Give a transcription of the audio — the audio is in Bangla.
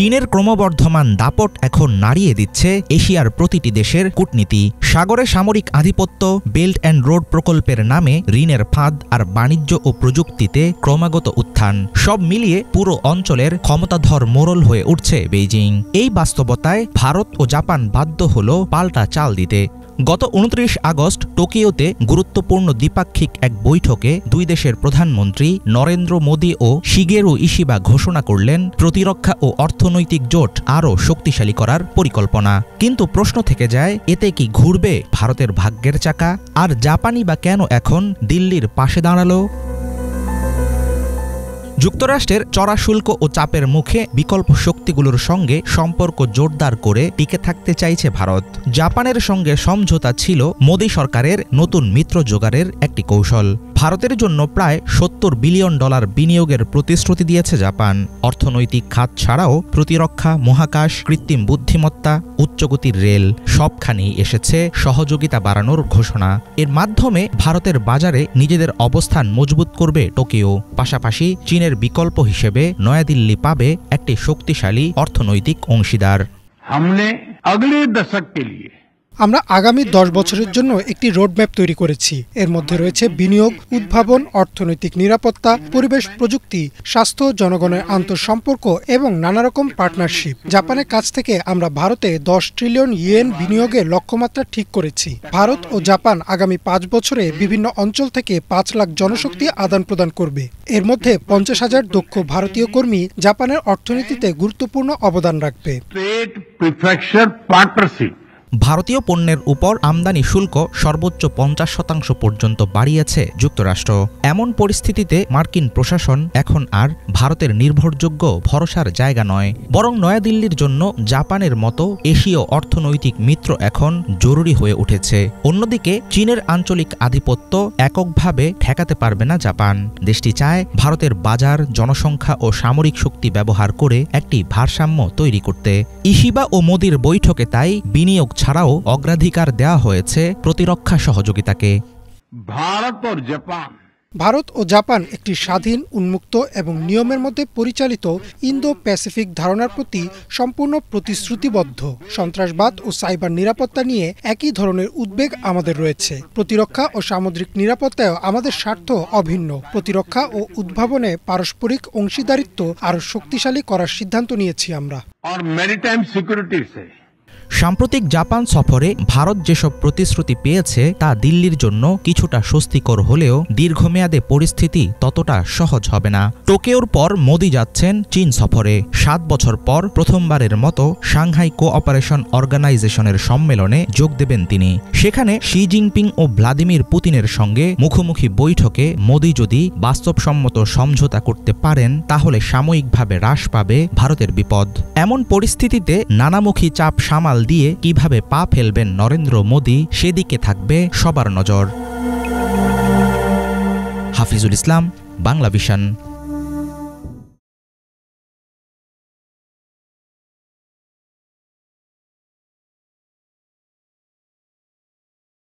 চীনের ক্রমবর্ধমান দাপট এখন নাড়িয়ে দিচ্ছে এশিয়ার প্রতিটি দেশের কূটনীতি। সাগরে সামরিক আধিপত্য, বেল্ট অ্যান্ড রোড প্রকল্পের নামে ঋণের ফাঁদ আর বাণিজ্য ও প্রযুক্তিতে ক্রমাগত উত্থান, সব মিলিয়ে পুরো অঞ্চলের ক্ষমতাধর মোড়ল হয়ে উঠছে বেইজিং। এই বাস্তবতায় ভারত ও জাপান বাধ্য হল পাল্টা চাল দিতে। গত ২৯ আগস্ট টোকিওতে গুরুত্বপূর্ণ দ্বিপাক্ষিক এক বৈঠকে দুই দেশের প্রধানমন্ত্রী নরেন্দ্র মোদী ও শিগেরু ইশিবা ঘোষণা করলেন প্রতিরক্ষা ও অর্থনৈতিক জোট আরও শক্তিশালী করার পরিকল্পনা। কিন্তু প্রশ্ন থেকে যায়, এতে কি ঘুরবে ভারতের ভাগ্যের চাকা? আর জাপানই বা কেন এখন দিল্লির পাশে দাঁড়ালো? যুক্তরাষ্ট্রের চড়া শুল্ক ও চাপের মুখে বিকল্প শক্তিগুলোর সঙ্গে সম্পর্ক জোরদার করে টিকে থাকতে চাইছে ভারত। জাপানের সঙ্গে সমঝোতা ছিল মোদী সরকারের নতুন মিত্র জোগাড়ের একটি কৌশল। ভারতের জন্য প্রায় $৭০ বিলিয়ন বিনিয়োগের প্রতিশ্রুতি দিয়েছে জাপান। অর্থনৈতিক খাত ছাড়াও প্রতিরক্ষা, মহাকাশ, কৃত্রিম বুদ্ধিমত্তা, উচ্চগতির রেল সবখানেই এসেছে সহযোগিতা বাড়ানোর ঘোষণা। এর মাধ্যমে ভারতের বাজারে নিজেদের অবস্থান মজবুত করবে টোকিও। পাশাপাশি চীনের বিকল্প হিসেবে নয়াদিল্লি পাবে একটি শক্তিশালী অর্থনৈতিক অংশীদার। আমরা আগামী 10 বছরের জন্য একটি রোডম্যাপ তৈরি করেছি। এর মধ্যে রয়েছে বিনিয়োগ, উদ্ভাবন, অর্থনৈতিক নিরাপত্তা, পরিবেশ প্রযুক্তি, স্বাস্থ্য, জনগণের আন্তঃসম্পর্ক এবং নানা রকম পার্টনারশিপ। জাপানের কাছ থেকে আমরা ভারতে 10 ট্রিলিয়ন ইয়েন বিনিয়োগের লক্ষ্যমাত্রা ঠিক করেছি। ভারত ও জাপান আগামী 5 বছরে বিভিন্ন অঞ্চল থেকে 5 লাখ জনশক্তি আদান প্রদান করবে। এর মধ্যে 50,000 দক্ষ ভারতীয় কর্মী জাপানের অর্থনীতিতে গুরুত্বপূর্ণ অবদান রাখবে। ভারতীয় পণ্যের উপর আমদানি শুল্ক সর্বোচ্চ 50% পর্যন্ত বাড়িয়েছে যুক্তরাষ্ট্র। এমন পরিস্থিতিতে মার্কিন প্রশাসন এখন আর ভারতের নির্ভরযোগ্য ভরসার জায়গা নয়, বরং নয়াদিল্লির জন্য জাপানের মতো এশীয় অর্থনৈতিক মিত্র এখন জরুরি হয়ে উঠেছে। অন্যদিকে চীনের আঞ্চলিক আধিপত্য এককভাবে ঠেকাতে পারবে না জাপান। দেশটি চায় ভারতের বাজার, জনসংখ্যা ও সামরিক শক্তি ব্যবহার করে একটি ভারসাম্য তৈরি করতে। ইশিবা ও মোদির বৈঠকে তাই বিনিয়োগ ছাড়াও অগ্রাধিকার দেওয়া হয়েছে প্রতিরক্ষা সহযোগিতাকে। ভারত ও জাপান একটি স্বাধীন, উন্মুক্ত এবং নিয়মের মধ্যে পরিচালিত ইন্দো প্যাসিফিক ধারণার প্রতি সম্পূর্ণ প্রতিশ্রুতিবদ্ধ। সন্ত্রাসবাদ ও সাইবার নিরাপত্তা নিয়ে একই ধরনের উদ্বেগ আমাদের রয়েছে। প্রতিরক্ষা ও সামুদ্রিক নিরাপত্তায়ও আমাদের স্বার্থ অভিন্ন। প্রতিরক্ষা ও উদ্ভাবনে পারস্পরিক অংশীদারিত্ব আরও শক্তিশালী করার সিদ্ধান্ত নিয়েছি আমরা। সাম্প্রতিক জাপান সফরে ভারত যেসব প্রতিশ্রুতি পেয়েছে তা দিল্লির জন্য কিছুটা স্বস্তিকর হলেও দীর্ঘমেয়াদে পরিস্থিতি ততটা সহজ হবে না। টোকিওর পর মোদি যাচ্ছেন চীন সফরে। 7 বছর পর প্রথমবারের মতো সাংহাই কোঅপারেশন অর্গানাইজেশনের সম্মেলনে যোগ দেবেন তিনি। সেখানে শি জিনপিং ও ভ্লাদিমির পুতিনের সঙ্গে মুখোমুখি বৈঠকে মোদি যদি বাস্তবসম্মত সমঝোতা করতে পারেন, তাহলে সাময়িকভাবে হ্রাস পাবে ভারতের বিপদ। এমন পরিস্থিতিতে নানামুখী চাপ সামাল দিয়ে কিভাবে পা ফেলবেন নরেন্দ্র মোদী, সেদিকে থাকবে সবার নজর। হাফিজুল ইসলাম, বাংলা ভিশন।